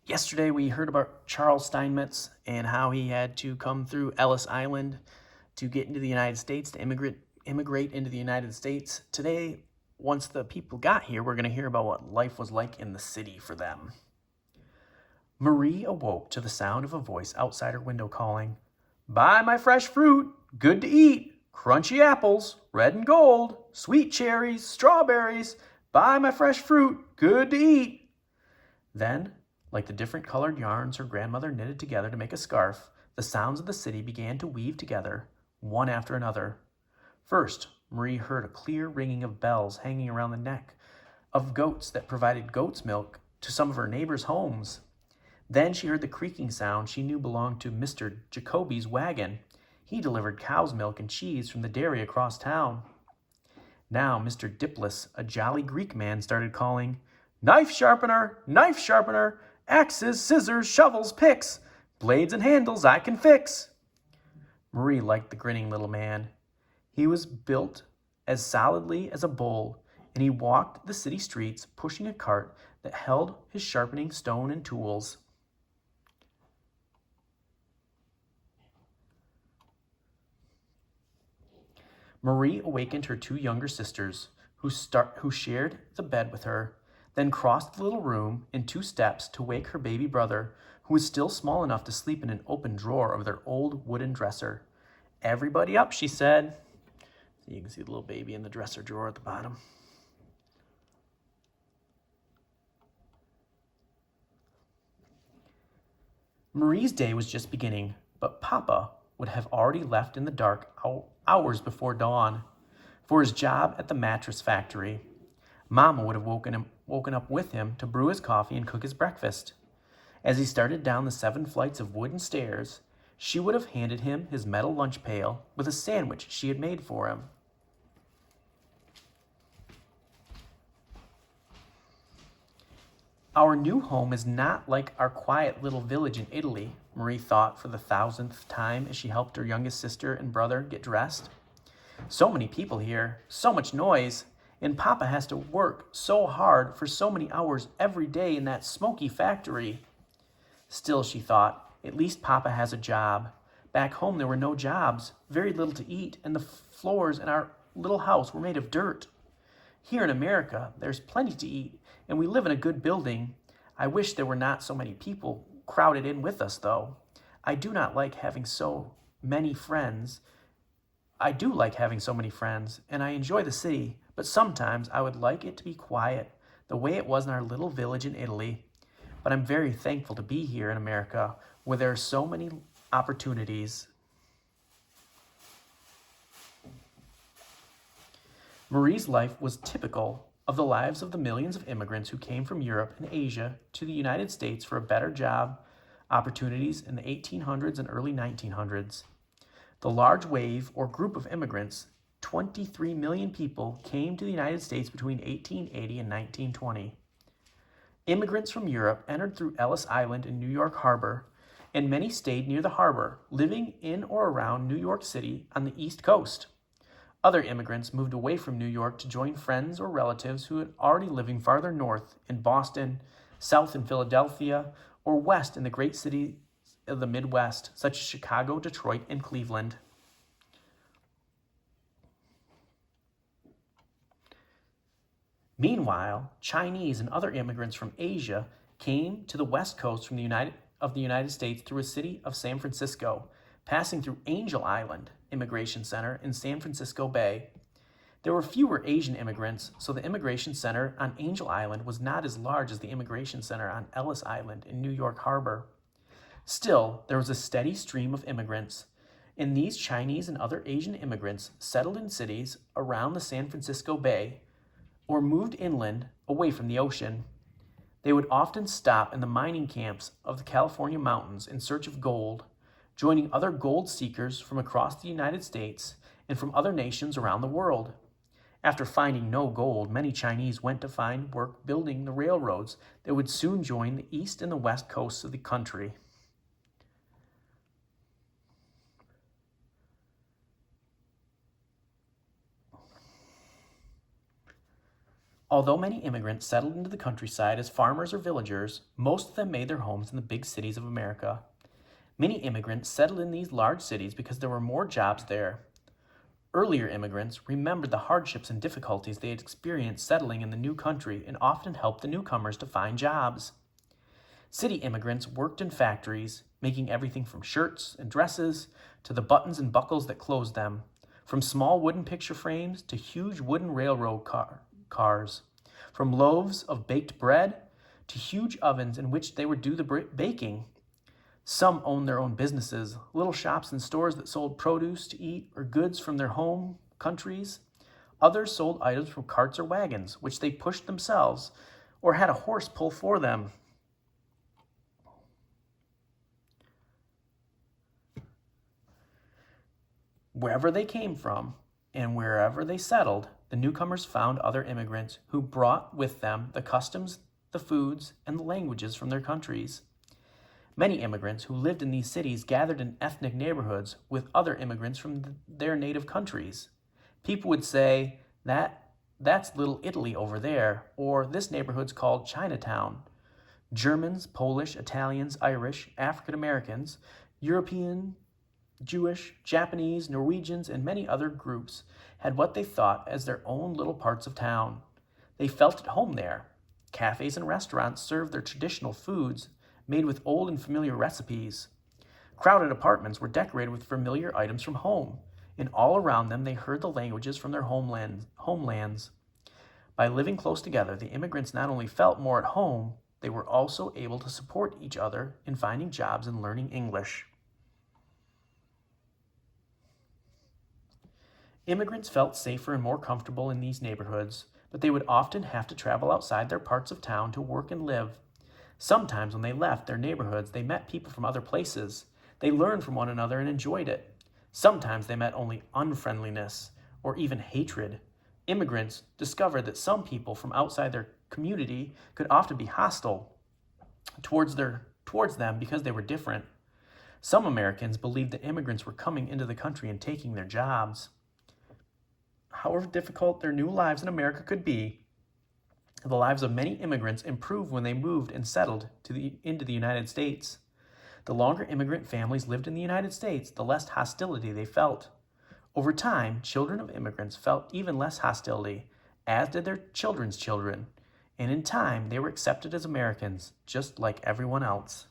Yesterday, we heard about Charles Steinmetz and how he had to come through Ellis Island to get into the United States, to immigrate into the United States. Today, once the people got here, we're going to hear about what life was like in the city for them. Marie awoke to the sound of a voice outside her window calling, "Buy my fresh fruit, good to eat, crunchy apples, red and gold, sweet cherries, strawberries, buy my fresh fruit, good to eat." Then, like the different colored yarns her grandmother knitted together to make a scarf, the sounds of the city began to weave together, one after another. First, Marie heard a clear ringing of bells hanging around the neck of goats that provided goat's milk to some of her neighbors' homes. Then she heard the creaking sound she knew belonged to Mr. Jacoby's wagon. He delivered cow's milk and cheese from the dairy across town. Now Mr. Diplis, a jolly Greek man, started calling, knife sharpener, axes, scissors, shovels, picks, blades and handles I can fix." Marie liked the grinning little man. He was built as solidly as a bull, and he walked the city streets pushing a cart that held his sharpening stone and tools. Marie awakened her two younger sisters, who shared the bed with her, then crossed the little room in 2 steps to wake her baby brother, who was still small enough to sleep in an open drawer of their old wooden dresser. "Everybody up," she said. You can see the little baby in the dresser drawer at the bottom. Marie's day was just beginning, but Papa would have already left in the dark hours before dawn for his job at the mattress factory. Mama would have woken up with him to brew his coffee and cook his breakfast. As he started down the 7 flights of wooden stairs, she would have handed him his metal lunch pail with a sandwich she had made for him. Our new home is not like our quiet little village in Italy, Marie thought for the 1000th time as she helped her youngest sister and brother get dressed. So many people here, so much noise, and Papa has to work so hard for so many hours every day in that smoky factory. Still, she thought, at least Papa has a job. Back home there were no jobs, very little to eat, and the floors in our little house were made of dirt. Here in America, there's plenty to eat, and we live in a good building. I wish there were not so many people crowded in with us, though. I do like having so many friends, and I enjoy the city, but sometimes I would like it to be quiet, the way it was in our little village in Italy. But I'm very thankful to be here in America, where there are so many opportunities. Marie's life was typical of the lives of the millions of immigrants who came from Europe and Asia to the United States for a better job opportunities in the 1800s and early 1900s. The large wave or group of immigrants, 23 million people, came to the United States between 1880 and 1920. Immigrants from Europe entered through Ellis Island in New York Harbor, and many stayed near the harbor, living in or around New York City on the East Coast. Other immigrants moved away from New York to join friends or relatives who had already living farther north in Boston, south in Philadelphia, or west in the great cities of the Midwest, such as Chicago, Detroit, and Cleveland. Meanwhile, Chinese and other immigrants from Asia came to the west coast from the United States through a city of San Francisco, passing through Angel Island Immigration Center in San Francisco Bay. There were fewer Asian immigrants, so the Immigration Center on Angel Island was not as large as the Immigration Center on Ellis Island in New York Harbor. Still, there was a steady stream of immigrants, and these Chinese and other Asian immigrants settled in cities around the San Francisco Bay or moved inland away from the ocean. They would often stop in the mining camps of the California mountains in search of gold, joining other gold seekers from across the United States and from other nations around the world. After finding no gold, many Chinese went to find work building the railroads that would soon join the east and the west coasts of the country. Although many immigrants settled into the countryside as farmers or villagers, most of them made their homes in the big cities of America. Many immigrants settled in these large cities because there were more jobs there. Earlier immigrants remembered the hardships and difficulties they had experienced settling in the new country and often helped the newcomers to find jobs. City immigrants worked in factories, making everything from shirts and dresses to the buttons and buckles that closed them, from small wooden picture frames to huge wooden railroad cars, from loaves of baked bread to huge ovens in which they would do the baking. Some owned their own businesses, little shops and stores that sold produce to eat or goods from their home countries. Others sold items from carts or wagons, which they pushed themselves or had a horse pull for them. Wherever they came from and wherever they settled, the newcomers found other immigrants who brought with them the customs, the foods, and the languages from their countries. Many immigrants who lived in these cities gathered in ethnic neighborhoods with other immigrants from their native countries. People would say, that's Little Italy over there, or this neighborhood's called Chinatown. Germans, Polish, Italians, Irish, African Americans, European, Jewish, Japanese, Norwegians, and many other groups had what they thought as their own little parts of town. They felt at home there. Cafes and restaurants served their traditional foods made with old and familiar recipes. Crowded apartments were decorated with familiar items from home, and all around them they heard the languages from their homelands. By living close together, the immigrants not only felt more at home, they were also able to support each other in finding jobs and learning English. Immigrants felt safer and more comfortable in these neighborhoods, but they would often have to travel outside their parts of town to work and live. Sometimes when they left their neighborhoods, they met people from other places. They learned from one another and enjoyed it. Sometimes they met only unfriendliness or even hatred. Immigrants discovered that some people from outside their community could often be hostile towards them because they were different. Some Americans believed that immigrants were coming into the country and taking their jobs. However difficult their new lives in America could be, the lives of many immigrants improved when they moved and settled into the United States. The longer immigrant families lived in the United States, the less hostility they felt. Over time, children of immigrants felt even less hostility, as did their children's children, and in time they were accepted as Americans, just like everyone else.